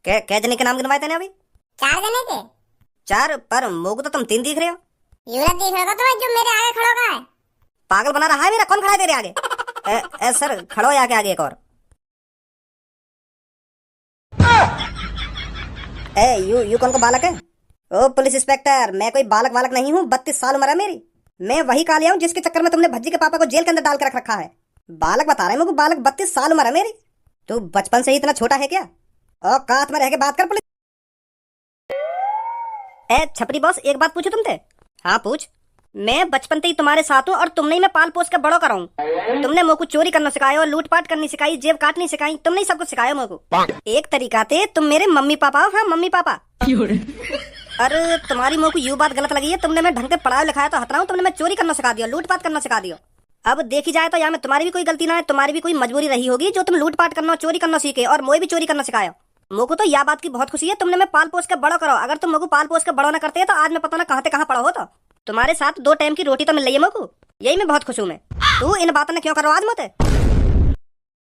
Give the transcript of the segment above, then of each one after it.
कै जने के नाम गिनवाए तेने अभी? 4 जने के। 4? पर मोको तो तुम 3 दिख रहे हो। युवराज दिख रहा तो जो मेरे आगे खड़ा होगा है। पागल बना रहा है मेरा? कौन खड़ा है तेरे आगे? सर खड़ो आके आगे एक और। यू कौन को बालक है? ओ पुलिस इंस्पेक्टर, मैं कोई बालक वालक नहीं हूँ। 32 साल उम्र है मेरी। मैं वही कालिया हूँ जिसके चक्कर में तुमने भज्जी के पापा को जेल के अंदर डाल कर रख रखा है। बालक बता रहे हैं मुझे, बालक। 32 साल उम्र है मेरी। तू बचपन से ही इतना छोटा है क्या? औकात में रह के बात कर पुलिस। छपरी बॉस, एक बात पूछू तुमसे? हाँ पूछ। मैं बचपन से ही तुम्हारे साथ हूँ और तुमने ही मैं पाल पोस के बड़ो कराऊं। तुमने मोको चोरी करना सिखाया, लूटपाट करनी सिखाई, जेब काटनी सिखाई, तुमने ही सब कुछ सिखाया मोको। एक तरीका थे तुम मेरे मम्मी पापा हो। हाँ मम्मी पापा। अरे तुम्हारी मोको यू बात गलत लगी है। तुमने मैं ढंग से पढ़ाया लिखाया तो हतराऊं, तुमने मैं चोरी करना सिखा दिया, लूटपाट करना सिखा दिया। अब देखी जाए तो यहाँ में तुम्हारी भी कोई गलती ना है, तुम्हारी भी कोई मजबूरी रही होगी जो तुम लूटपाट करना चोरी करना सीखे और मोए भी चोरी करना सिखाया। मोको तो यह बात की बहुत खुशी है तुमने मैं पाल पोस के बड़ो करो। अगर तुम मोको पाल पोस के बड़ो ना करते तो आज मैं पता ना कहाँ से कहाँ पड़ा हो। तो तुम्हारे साथ 2 टाइम की रोटी तो मिल रही है मोको, यही मैं बहुत खुश हूँ। मैं तू इन बातों ने क्यों करो आज मुझे?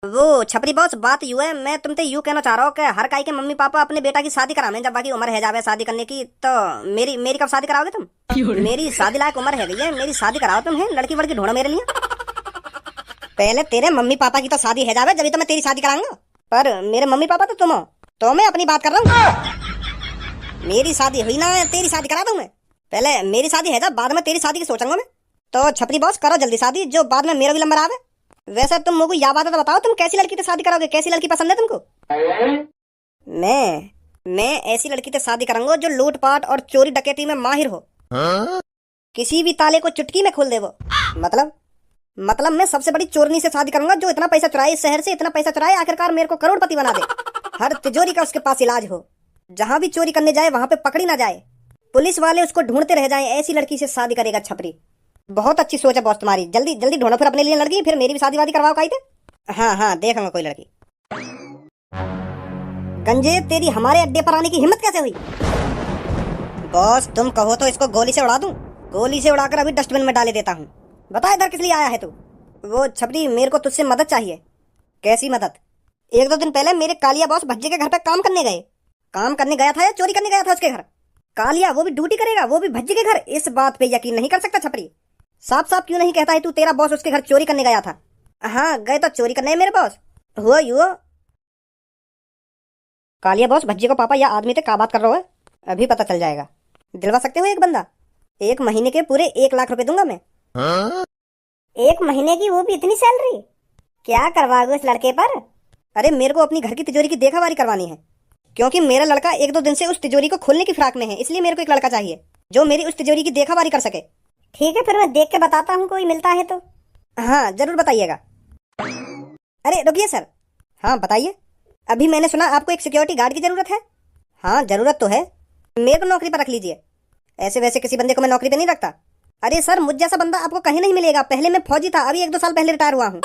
वो छपरी बॉस, बात यू है, मैं तुमसे यू कहना चाह रहा हूँ कि हर काई के मम्मी पापा अपने बेटा की शादी करावे जब बाकी उम्र है जावे शादी करने की। तो मेरी कब शादी कराओगे तुम? मेरी शादी लायक उम्र है गई है, मेरी शादी कराओ तुम। है लड़की वड़की ढूंढो मेरे लिए। पहले तेरे मम्मी पापा की तो शादी है जावे जब तो मैं तेरी शादी कराऊंगा। पर मेरे मम्मी पापा तो तुम हो, तो मैं अपनी बात कर रहा हूँ। मेरी शादी हुई ना, तेरी शादी करा दूं मैं। पहले मेरी शादी है जब, बाद में तेरी शादी की सोचूंगा मैं। तो छपरी बॉस करो जल्दी शादी, जो बाद में मेरा भी नंबर आवे। वैसे तुम मुझे यह बात तो बताओ, तुम कैसी लड़की से शादी करोगे? कैसी लड़की पसंद है तुमको? मैं ऐसी लड़की से शादी करूंगा जो लूटपाट और चोरी डकैती में माहिर हो। किसी भी ताले को चुटकी में खोल दे वो। मतलब मैं सबसे बड़ी चोरनी से शादी करूंगा जो इतना पैसा चुराए, इस शहर से इतना पैसा चुराए आखिरकार मेरे को करोड़पति बना दे। हर तिजोरी का उसके पास इलाज हो, जहां भी चोरी करने जाए वहां पे पकड़ी ना जाए, पुलिस वाले उसको ढूंढते रह जाएं। ऐसी लड़की से शादी करेगा छपरी। बहुत अच्छी सोच है बॉस तुम्हारी। जल्दी जल्दी ढूंढो फिर अपने लिए लड़की, फिर मेरी भी शादी वादी करवाओ काई थे। हाँ देखूंगा कोई लड़की। गंजे तेरी हमारे अड्डे पर आने की हिम्मत कैसे हुई? बॉस तुम कहो तो इसको गोली से उड़ा दूं। गोली से उड़ाकर अभी डस्टबिन में डाले देता हूँ। बता इधर किस लिए आया है तू? वो छपरी, मेरे को तुझसे मदद चाहिए। कैसी मदद? 1-2 दिन पहले मेरे कालिया बॉस भज्जे के घर पे काम करने गए। काम करने गया था या चोरी करने गया था उसके घर? कालिया वो भी ड्यूटी करेगा, वो भी भज्जे के घर? इस बात पे यकीन नहीं कर सकता छपरी। साफ साफ क्यों नहीं कहता है तू तेरा बॉस उसके घर चोरी करने गया था? हाँ गए तो चोरी करने मेरे बॉस। हुआ यू कालिया बॉस भज्जे को पापा या आदमी से का बात कर रहा है? अभी पता चल जाएगा। दिलवा सकते हो एक बंदा? 1 महीने के पूरे 1 लाख रुपए दूंगा मैं। 1 महीने की, वो भी इतनी सैलरी? क्या करवाओगे उस लड़के पर? अरे मेरे को अपनी घर की तिजोरी की देखावारी करवानी है, क्योंकि मेरा लड़का 1-2 दिन से उस तिजोरी को खोलने की फिराक में है। इसलिए मेरे को एक लड़का चाहिए जो मेरी उस तिजोरी की देखावारी कर सके। ठीक है फिर मैं देख के बताता हूँ, कोई मिलता है तो। हाँ जरूर बताइएगा। अरे रुकिए सर। हाँ बताइए। अभी मैंने सुना आपको एक सिक्योरिटी गार्ड की जरूरत है। हाँ जरूरत तो है। मेरे को नौकरी पर रख लीजिए। ऐसे वैसे किसी बंदे को मैं नौकरी पे नहीं रखता। अरे सर मुझ जैसा बंदा आपको कहीं नहीं मिलेगा। पहले मैं फौजी था, अभी 1-2 साल पहले रिटायर हुआ हूँ,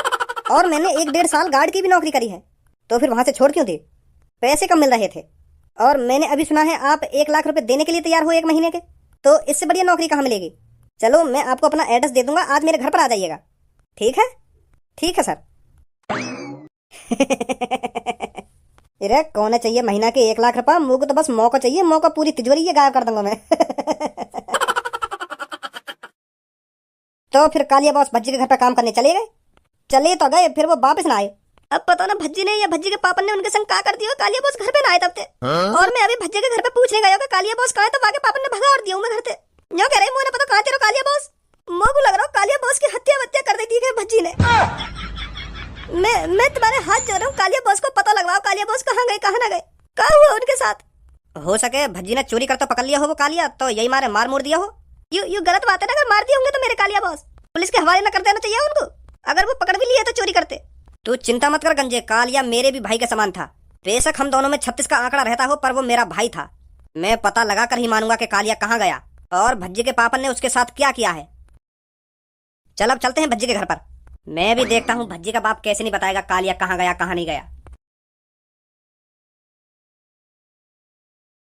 और मैंने 1-1.5 साल गार्ड की भी नौकरी करी है। तो फिर वहां से छोड़ क्यों दी? पैसे कम मिल रहे थे, और मैंने अभी सुना है आप 1 लाख रुपए देने के लिए तैयार हो 1 महीने के। तो इससे बढ़िया नौकरी कहाँ मिलेगी? चलो मैं आपको अपना एड्रेस दे दूंगा, आज मेरे घर पर आ जाइएगा। ठीक है? ठीक है सर। अरे कौन चाहिए महीना के 1 लाख रुपए? मुझको तो बस मौका चाहिए, मौका पूरी तिजोरी ये गायब कर दूंगा मैं। तो फिर कालिया बॉस भज्जी के घर पे काम करने चले गए। चले तो गए, फिर वो वापस ना आए। अब पता ना भज्जी ने या भज्जी के पापा ने उनके संग क्या कर दिया, कालिया बॉस घर पे ना आए तब तक। और मैं अभी भज्जी के घर पे पूछने गया कालिया बॉस कहाँ है, तो वाके पापा ने भगा और दिया मैं घर से। न्यो कह रहे मुझे पता कहाँ तेरा कालिया बॉस। मोको लग रहा हूँ कालिया बॉस की हत्या कर दी है भज्जी ने। मैं तुम्हारे हाथ जोड़ रहा हूँ, कालिया बॉस को पता लगवाओ कालिया बॉस कहाँ गए कहाँ ना गए, क्या हुआ उनके साथ। हो सके भज्जी ने चोरी करता पकड़ लिया हो वो कालिया, तो यही मारे मार मोड़ दिया हो। यू गलत बात है ना, अगर मार दिए होंगे तो मेरे कालिया बॉस पुलिस के हवाले न कर देना चाहिए उनको, अगर वो पकड़ भी लिए तो चोरी करते। तू चिंता मत कर गंजे, कालिया मेरे भी भाई के समान था। बेशक हम दोनों में 36 का आंकड़ा रहता हो, पर वो मेरा भाई था। मैं पता लगा कर ही मानूंगा कि कालिया कहाँ गया और भज्जी के पापा ने उसके साथ क्या किया है। चल अब चलते हैं भज्जी के घर पर। मैं भी देखता हूँ भज्जी का बाप कैसे नहीं बताएगा कालिया कहाँ गया कहाँ नहीं गया।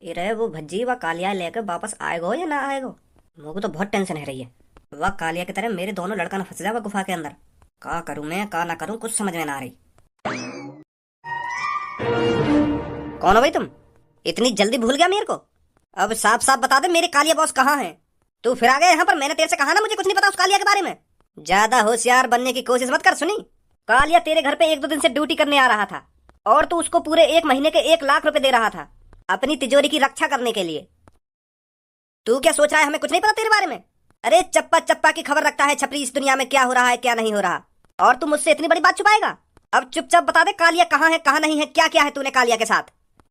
ये वो भज्जी व कालिया लेकर वापस आएगो या ना आएगो, मुझे तो बहुत टेंशन है रही है। वह कालिया की तरह मेरे दोनों लड़का न फंस जाएगा गुफा के अंदर। का करूं मैं का ना करूं कुछ समझ में ना आ रही। कौन हो भाई तुम? इतनी जल्दी भूल गया मेरे को? अब साफ साफ बता दे मेरे कालिया बॉस कहाँ है? तू फिर आ गया यहाँ पर। मैंने तेरे से कहा ना मुझे कुछ नहीं पता उस कालिया के बारे में। ज्यादा होशियार बनने की कोशिश मत कर। सुनी, कालिया तेरे घर पे 1-2 दिन से ड्यूटी करने आ रहा था और तू उसको पूरे 1 महीने के 1 लाख रुपए दे रहा था अपनी तिजोरी की रक्षा करने के लिए। तू क्या सोच रहा है हमें कुछ नहीं पता तेरे बारे में? अरे चप्पा चप्पा की खबर रखता है छपरी इस दुनिया में क्या हो रहा है क्या नहीं हो रहा, और तू मुझसे इतनी बड़ी बात छुपाएगा? अब चुपचाप बता दे कालिया कहाँ है कहाँ नहीं है, क्या क्या है तूने कालिया के साथ?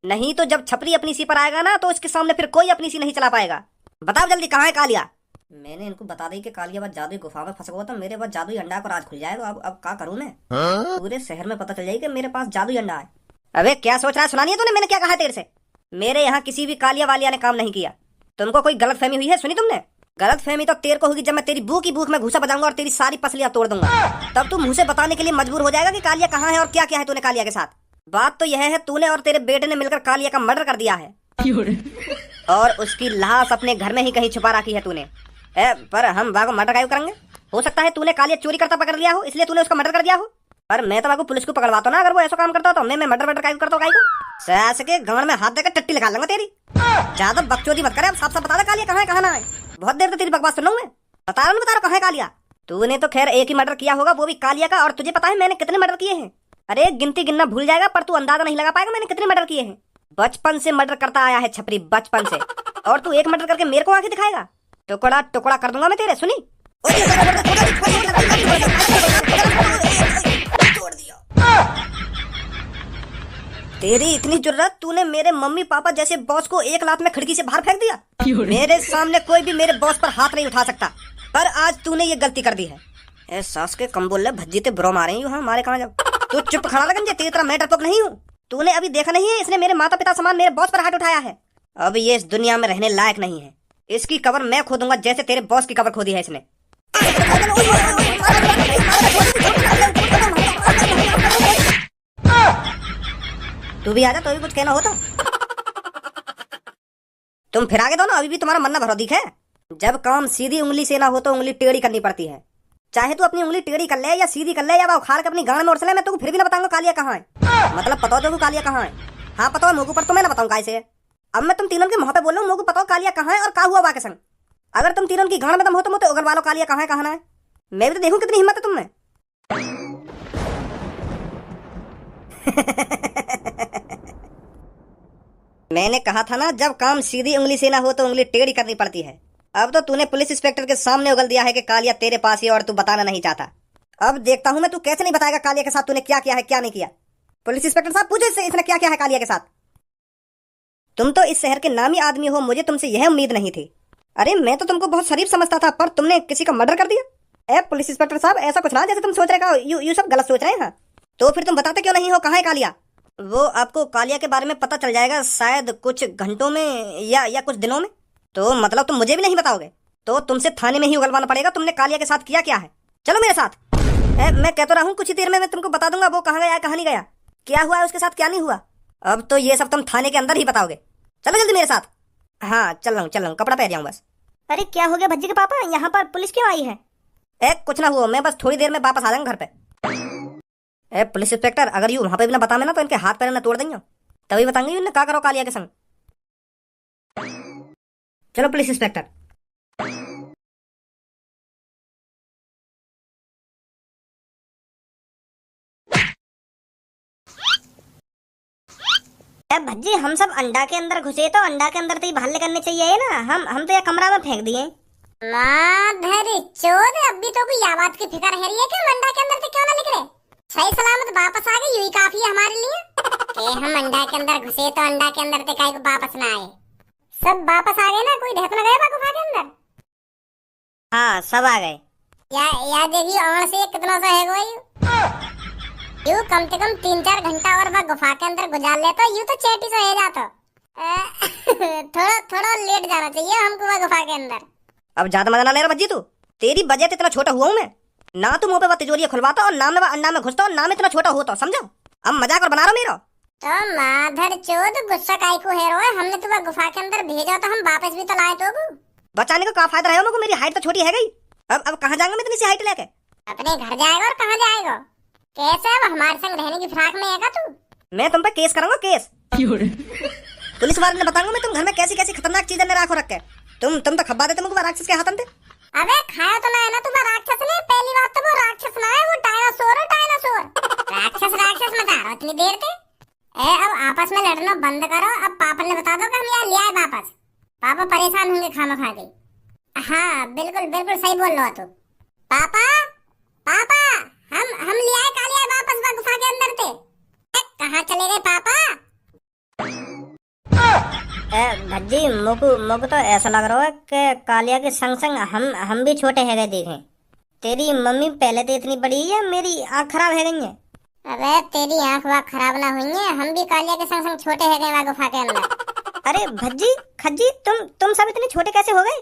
नहीं तो जब छपरी अपनी सी पर आएगा ना तो उसके सामने फिर कोई अपनी सी नहीं चला पाएगा। बताओ जल्दी कहाँ है कालिया? मैंने इनको बता दी कि कालिया बस जादुई गुफा में फंस गया था, मेरे पास जादुई अंडा को राज खुल जाएगा। अब क्या करूं मैं? पूरे शहर में पता चल जाएगा कि मेरे पास जादुई अंडा है। अबे क्या सोच रहा है? सुना नहीं है तूने मैंने क्या कहा तेरे से? मेरे यहाँ किसी भी कालिया वालिया ने काम नहीं किया। तुमको कोई गलत फहमी हुई है। सुनी तुमने? गलत फहमी तो तेरे को होगी जब मैं तेरी बू की भूख में घुसा बजाऊंगा और तेरी सारी पसलियां तोड़ दूंगा। तब तू मुझे से बताने के लिए मजबूर हो जाएगा कि कालिया कहाँ है और क्या क्या है तूने कालिया के साथ। बात तो यह है तूने और तेरे बेटे ने मिलकर कालिया का मर्डर कर दिया है और उसकी लाश अपने घर में ही कहीं छुपा रखी है तूने। पर हम बागो मर्डर क्यों करेंगे? हो सकता है तूने कालिया चोरी करता पकड़ लिया हो इसलिए तूने उसका मर्डर कर दिया हो, पर मैं तो बागो पुलिस को पकड़वाता ना अगर वो ऐसा काम करता तो मैं मर्डर क्यों करता हूँ? सास के गमन में हाथ देकर टट्टी लगा लूंगा तेरी। ज्यादा बकचोदी मत करे। अब साफ साफ बता दे कालिया कहाँ है कहाँ ना है। बहुत देर से तेरी बकवास सुन रहा हूं मैं। बता रहा कहाँ है कालिया? तूने तो खैर एक ही मर्डर किया होगा, वो भी कालिया का। और तुझे पता है मैंने कितने मर्डर किए हैं? अरे गिनती गिनना भूल जाएगा पर तू अंदाजा नहीं लगा पाएगा मैंने कितने मर्डर किए हैं। बचपन से मर्डर करता आया है छपरी, बचपन से। और तू एक मर्डर करके मेरे को आके दिखाएगा? टुकड़ा टुकड़ा कर दूंगा मैं तेरे। सुनी, तेरी इतनी जुर्रत तूने मेरे मम्मी पापा जैसे बॉस को 1 लाख में खिड़की से बाहर फेंक दिया। मेरे सामने कोई भी मेरे बॉस पर हाथ नहीं उठा सकता, पर आज तूने ये गलती कर दी है। ए सास के कम बोल भज्जी ते ब्रो मारे हाँ मारे कहाँ जब। तू चुप खड़ा लगन जे, तेरी तरह मैं डरपोक नहीं हूँ। तूने अभी देखा नहीं है इसने मेरे माता पिता समान मेरे बॉस पर हाथ उठाया है। अब ये इस दुनिया में रहने लायक नहीं है। इसकी कब्र मैं खोदूंगा जैसे तेरे बॉस की कब्र खोदी है इसने। तू भी आजा, तो भी कुछ कहना हो तो। तुम फिर आगे दो ना, अभी भी तुम्हारा मन ना भरो दिख है। जब काम सीधी उंगली से ना हो तो उंगली टेढ़ी करनी पड़ती है। चाहे तू अपनी उंगली टेढ़ी कर ले या सीधी कर ले या उखाड़ के अपनी गांड में उड़ ले, मैं तुमको फिर भी ना बताऊंगा कालिया कहाँ है। मतलब पता हो कालिया कहाँ है? हाँ पता है मोगू, पर तो मैं ना बताऊँ कैसे। अब मैं तुम तीनों के मुंह पे बोल रहा हूँ, मोगू पता कालिया कहाँ है और का हुआ वाके संग। अगर तुम तीनों की गांड में दम हो तो मुझे उगल वालो कालिया कहाँ है कहाँ ना है। मैं भी तो देखूं कितनी हिम्मत है तुम में। मैंने कहा था ना जब काम सीधी उंगली से ना हो तो उंगली टेढ़ी करनी पड़ती है। अब तो तूने पुलिस इंस्पेक्टर के सामने उगल दिया है कि कालिया तेरे पास ही और तू बताना नहीं चाहता। अब देखता हूं मैं तू कैसे नहीं बताएगा कालिया के साथ तूने क्या किया है क्या नहीं किया। पुलिस इंस्पेक्टर साहब पूछो इससे इसने क्या किया है कालिया के साथ। तुम तो इस शहर के नामी आदमी हो, मुझे तुमसे यह उम्मीद नहीं थी। अरे मैं तो तुमको बहुत शरीफ समझता था, पर तुमने किसी का मर्डर कर दिया। पुलिस इंस्पेक्टर साहब ऐसा कुछ ना जैसे तुम सोच रहे हो, यू सब गलत सोच रहे हैं। तो फिर तुम बताते क्यों नहीं हो कहाँ है कालिया? वो आपको कालिया के बारे में पता चल जाएगा शायद कुछ घंटों में या कुछ दिनों में। तो मतलब तुम मुझे भी नहीं बताओगे? तो तुमसे थाने में ही उगलवाना पड़ेगा तुमने कालिया के साथ किया क्या है। चलो मेरे साथ। मैं कहता रहा हूँ कुछ ही देर में मैं तुमको बता दूंगा वो कहाँ गया कहाँ नहीं गया, क्या हुआ है उसके साथ क्या नहीं हुआ। अब तो ये सब तुम थाने के अंदर ही बताओगे। चलो जल्दी मेरे साथ। हाँ चल रहा हूँ कपड़ा पहन जाऊँ बस। अरे क्या हो गया भज्जी के पापा, यहाँ पर पुलिस क्यों आई है? कुछ ना हुआ, मैं बस थोड़ी देर में वापस आ जाऊंगा घर पे। पुलिस इंस्पेक्टर अगर यू वहां पे भी ना बता मैं ना तो इनके हाथ पैर ना तोड़ देंगे, तभी बताएंगे इन्हें क्या करो कालिया के संग। चलो पुलिस इंस्पेक्टर। भज्जी हम सब अंडा के अंदर घुसे तो अंडा के अंदर तो ही भाले करने चाहिए ना। हम तो यह कमरा में फेंक दिए। माधर चोद, अभी तो कोई आवाज की फिक्र है रही है कि हम अंडा के अंदर से क्यों ना निकले। सही सलामत वापस आ गए, यही काफी है हमारे लिए। कि हम अंडा के अंदर घुसे तो अंडा के अंदर से काहे को वापस ना आए। सब वापस आ गए ना, कोई ढक न गया गुफा के अंदर? हाँ सब आ गए। या देखिए और से कितना सा है कोई यू कम से कम 3-4 घंटा और वह गुफा के अंदर गुजार ले तो यू तो चेटी से हो जाता। थोड़ा लेट जाना चाहिए हमको वह गुफा के अंदर। अब ज्यादा मजा ना ले रहा भज्जी तू, तेरी वजह से इतना छोटा हुआ हूँ मैं ना। तू मुंह पे तिजोरी खुलवाता और नाम में अंडा में घुसता और नाम इतना छोटा होता, समझो। अब मजाक और बना रहा मेरा। तो माधर चोद गुस्सा काहे को है रोए, हमने तुम्हें गुफा के अंदर भेजा तो हम वापस भी तो लाए तो। बचाने का क्या फायदा रहा मेरी हाइट तो छोटी है गई। अब कहाँ जाऊंगा मैं इतनी सी हाइट लेके? अपने घर जाएगा और कहाँ जाएगा? कैसे अब हमारे संग रहने की फिराक में है तू? मैं तुम पे केस करूंगा केस। पुलिस वाले ने बताऊंगा मैं तुम घर में कैसी कैसी खतरनाक चीजें ने राखो रखे। तुम तो खब्बा देते मुझको राक्षस के हाथन थे। अबे खाया तो ना है ना तुम्हारा राक्षस ने। पहली बात तो वो राक्षस ना है, वो डायनासोर है, डायनासोर। राक्षस राक्षस मत आ रहा इतनी देर से। अब आपस में लड़ना बंद करो। अब पापा ने बता दो कि हम यहाँ ले आए वापस। पापा परेशान होंगे खामा खा के। हाँ बिल्कुल बिल्कुल सही बोल रहे हो तुम। पापा पापा हम ले आए कालिया वापस गुफा के अंदर थे। कहाँ चले गए पापा? भज्जी मोको तो ऐसा लग रहा है कि कालिया के संग संग हम भी छोटे है गए देखें। तेरी मम्मी पहले तो इतनी बड़ी है, मेरी आँख खराब है गई है। अबे तेरी आँख वाँख खराब ना हुई है, हम भी कालिया के संग संग छोटे है गए गुफा के अंदर। अरे भज्जी खज्जी तुम सब इतने छोटे कैसे हो गए?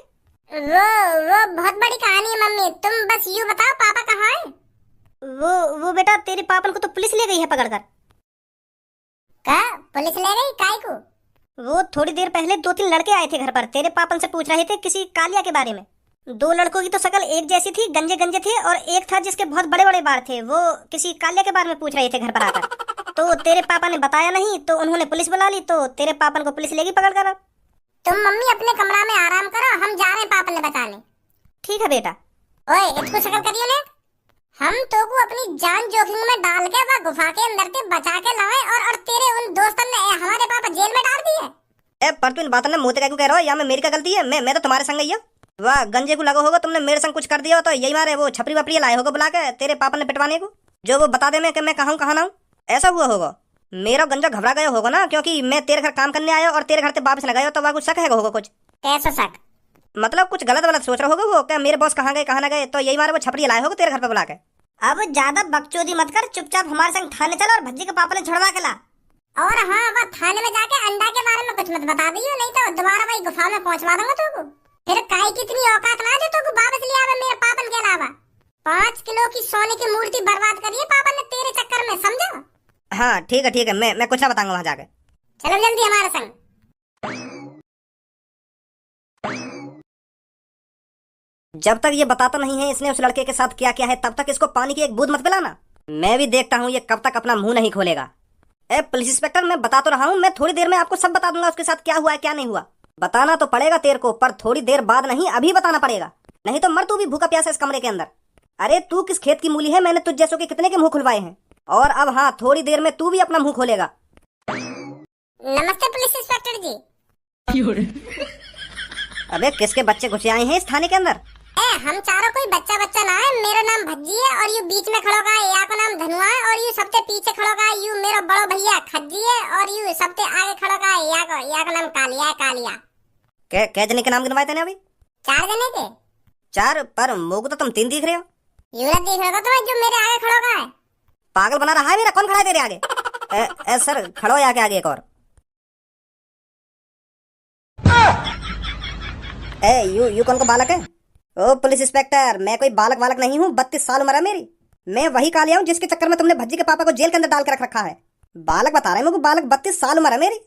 वो बहुत बड़ी कहानी है मम्मी। तुम बस यूँ बताओ पापा कहाँ है? वो बेटा तेरे पापा को तो पुलिस ले गई है पकड़कर। क्या पुलिस ले गई? काय को? वो थोड़ी देर पहले 2-3 लड़के आए थे घर पर, तेरे पापन से पूछ रहे थे किसी कालिया के बारे में। 2 लड़कों की तो शक्ल एक जैसी थी, गंजे गंजे थे, और एक था जिसके बहुत बड़े बड़े बाल थे। वो किसी कालिया के बारे में पूछ रहे थे घर पर आकर। तो तेरे पापा ने बताया नहीं तो उन्होंने पुलिस बुला ली, तो तेरे पापन को पुलिस लेगी पकड़ कर। तुम मम्मी अपने कमरा में आराम करो, हम जा रहे हैं पापा ने बताने। ठीक है बेटा। ओए इसको शक्ल करियो ने। हम तो को अपनी जान जोखिम में डाल के वह गुफा के अंदर से बचा के लाए और तेरे उन दोस्तों ने हमारे पापा जेल में डाल दिए। पर तू इन बातों ने मुंह क्यों कह रहा हो? या में मेरी क्या गलती है? मैं तो तुम्हारे संग ही है। वाह गंजे को लगो होगा तुमने मेरे संग कुछ कर दिया हो तो यही मारे वो छपरी वपरी लाए होगा बुला के तेरे पापा ने पिटवाने को, जो वो बता दे मैं कि मैं कहाँ हूँ कहाँ ना हूँ। ऐसा हुआ होगा। मेरा गंजा घबरा गया होगा ना, क्योंकि मैं तेरे घर काम करने आया और तेरे घर से वापस न गया, तो वह कुछ शक है होगा कुछ। कैसा शक? मतलब कुछ गलत गलत सोच रहा होगा वो क्या मेरे बॉस कहाँ गए कहाँ न गए, तो यही मारे वो छपरी लाए होगा तेरे घर पे बुला के। अब ज्यादा बकचोदी मत कर, चुपचाप हमारे संग थाने चल और भज्जी के पापा ने छुड़वा के ला। और हाँ वह थाने में जाके अंडा के बारे में कुछ मत बता दियो, नहीं तो दोबारा वही गुफा में पहुंचवा दूंगा तुमको। फिर काय कितनी औकात ना जो तुमको वापस ले आवे मेरे पापन के अलावा। 5 किलो की सोने की मूर्ति बर्बाद करी है पापा ने तेरे चक्कर में, समझो? हाँ ठीक है मैं कुछ ना बताऊंगा वहां जाके। चलो जल्दी हमारे संग। जब तक ये बताता नहीं है इसने उस लड़के के साथ क्या क्या है, तब तक इसको पानी की एक बूंद मत पिलाना। मैं भी देखता हूँ ये कब तक अपना मुंह नहीं खोलेगा। ए पुलिस इंस्पेक्टर, मैं बता तो रहा हूँ, मैं थोड़ी देर में आपको सब बता दूंगा उसके साथ क्या हुआ है क्या नहीं हुआ। बताना तो पड़ेगा तेरे को, पर थोड़ी देर बाद नहीं, अभी बताना पड़ेगा, नहीं तो मर तू भी भूखा प्यासा इस कमरे के अंदर। अरे तू किस खेत की मूली है, मैंने तुझ जैसों के कितने के मुंह खुलवाए हैं, और अब हाँ थोड़ी देर में तू भी अपना मुंह खोलेगा। नमस्ते पुलिस इंस्पेक्टर जी। अबे किसके बच्चे घुसे आए हैं इस थाने के अंदर? हम चारों कोई बच्चा ना है। मेरा नाम भज्जी है और यू बीच में खड़ो का या का नाम धनुआ है, और यू सबसे पीछे खड़ो का यू मेरा बड़ो भैया खज्जी है, और यू सबसे आगे खड़ो का या का नाम कालिया है, कालिया। कै जने के नाम गिनवाए थे अभी? 4 जने के। 4? पर मुझको तो तुम 3 दिख रहे हो। यू ना दिख रहा तुम्हें जो मेरे आगे खड़ो का है? पागल बना रहा है मेरा, कौन खड़ा है तेरे आगे? सर खड़ो आगे आगे एक और। यू कौन को बालक है? ओ पुलिस इंस्पेक्टर, मैं कोई बालक वालक नहीं हूँ, 32 साल उम्र है मेरी। मैं वही कालिया हूँ जिसके चक्कर में तुमने भज्जी के पापा को जेल के अंदर डाल के रख रखा है। बालक बता रहे मुझे, बालक 32 साल उम्र है मेरी।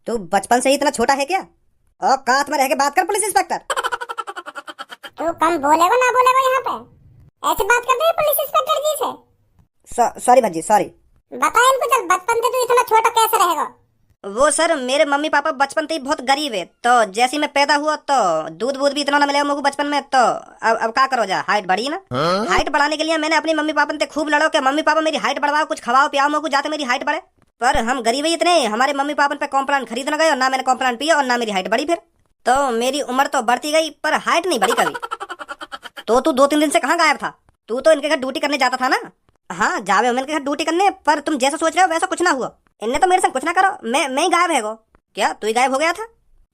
तू बचपन से ही इतना छोटा है क्या? औकात में रह के बात कर पुलिस इंस्पेक्टर। तू कम बोलेगा ना बोलेगा यहाँ पे? ऐसे बात करते हैं पुलिस इंस्पेक्टर जी से? Sorry Bhajji sorry. बता इनको चल, बचपन से तू इतना छोटा कैसे रहेगा? वो सर मेरे मम्मी पापा बचपन से ही बहुत गरीब है, तो जैसे मैं पैदा हुआ तो दूध भी इतना ना मिलेगा मुझे बचपन में, तो अब क्या करो जा, हाइट बढ़ी ना। हाइट बढ़ाने के लिए मैंने अपनी मम्मी पापा से खूब लड़ो कि मम्मी पापा मेरी हाइट बढ़ाओ, कुछ खवाओ पियाओ मुझे जाते मेरी हाइट बढ़े। पर हम गरीब ही इतने, हमारे मम्मी पापा पे कॉम्प्लान खरीद न गए, और ना मैंने कॉम्प्लान पिया और ना मेरी हाइट बढ़ी। फिर तो मेरी उम्र तो बढ़ती गई पर हाइट नहीं बढ़ी कभी। तो तू 2-3 दिन से कहाँ गायब था? तू तो इनके घर ड्यूटी करने जाता था ना? हाँ जावे इनके घर ड्यूटी करने, पर तुम जैसा सोच रहे हो वैसा कुछ ना हुआ। इनने तो मेरे संग कुछ ना करो, मैं ही गायब है गो। क्या तू ही गायब हो गया था?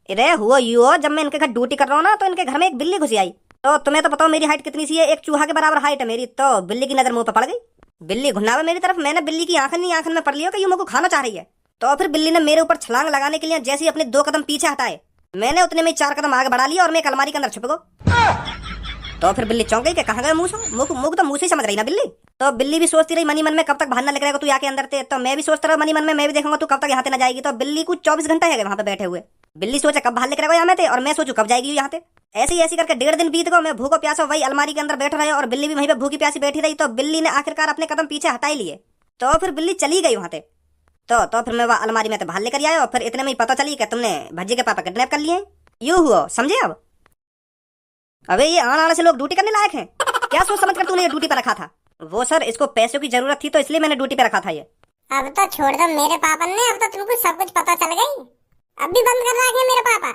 अरे हुआ यू, जब मैं इनके घर ड्यूटी कर रहा हूँ ना, तो इनके घर में एक बिल्ली घुसी आई। तो तुम्हें तो बताओ मेरी हाइट कितनी सी है, एक चूहा के बराबर हाइट है मेरी। तो बिल्ली की नजर मुंह पे पड़ गई, बिल्ली घुनावे मेरी तरफ। मैंने बिल्ली की आंखन में पड़ लिया कि यू मुझको खाना चाह रही है। तो फिर बिल्ली ने मेरे ऊपर छलांग लगाने के लिए जैसे ही अपने 2 कदम पीछे हटाए, मैंने उतने में 4 कदम आगे बढ़ा लिया और मैं एक अलमारी के अंदर छुप गया। तो फिर बिल्ली चौंक गई कि कहाँ गए मुंह तो मुंह से समझ रही ना बिल्ली। तो बिल्ली भी सोचती रही मनी मन में कब तक भागना लग रहेगा तू आके अंदर थे। तो मैं भी सोचता रहा मनी मन में, मैं भी देखूंगा तू कब तक यहाँ ना जाएगी। तो बिल्ली को 24 घंटा है वहाँ पे बैठे हुए। बिल्ली सोचा कब बाहर लेकर यहाँ में थे, और मैं सोचू कब जाएगी यहाँ पे। ऐसी करके 1.5 दिन बीत गए, मैं भूखो प्यासा वही अलमारी के अंदर बैठ रहे, और बिल्ली भी वहीं पे भूखी प्यासी बैठी रही। तो बिल्ली ने आखिरकार अपने कदम पीछे हटा ही लिए। तो फिर बिल्ली चली गई वहाँ पे। तो फिर मैं वह अलमारी में तो बाहर लेकर आया और फिर इतने में ही पता चली कि तुमने भज्जी के पापा किडनैप कर लिए। यूं हुआ, समझे? अब अबे ये आड़ आड़ से लोग ड्यूटी करने लायक हैं। क्या सोच समझ कर तूने ये ड्यूटी पे रखा था? वो सर, इसको पैसों की जरूरत थी तो इसलिए मैंने ड्यूटी पे रखा था ये। अब तो छोड़ दो मेरे पापा ने, अब तो तुमको सब कुछ पता चल गई। अब भी बंद कर रखे मेरे पापा।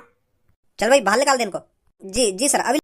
चल भाई बाहर निकाल दे इनको। जी जी सर, अभी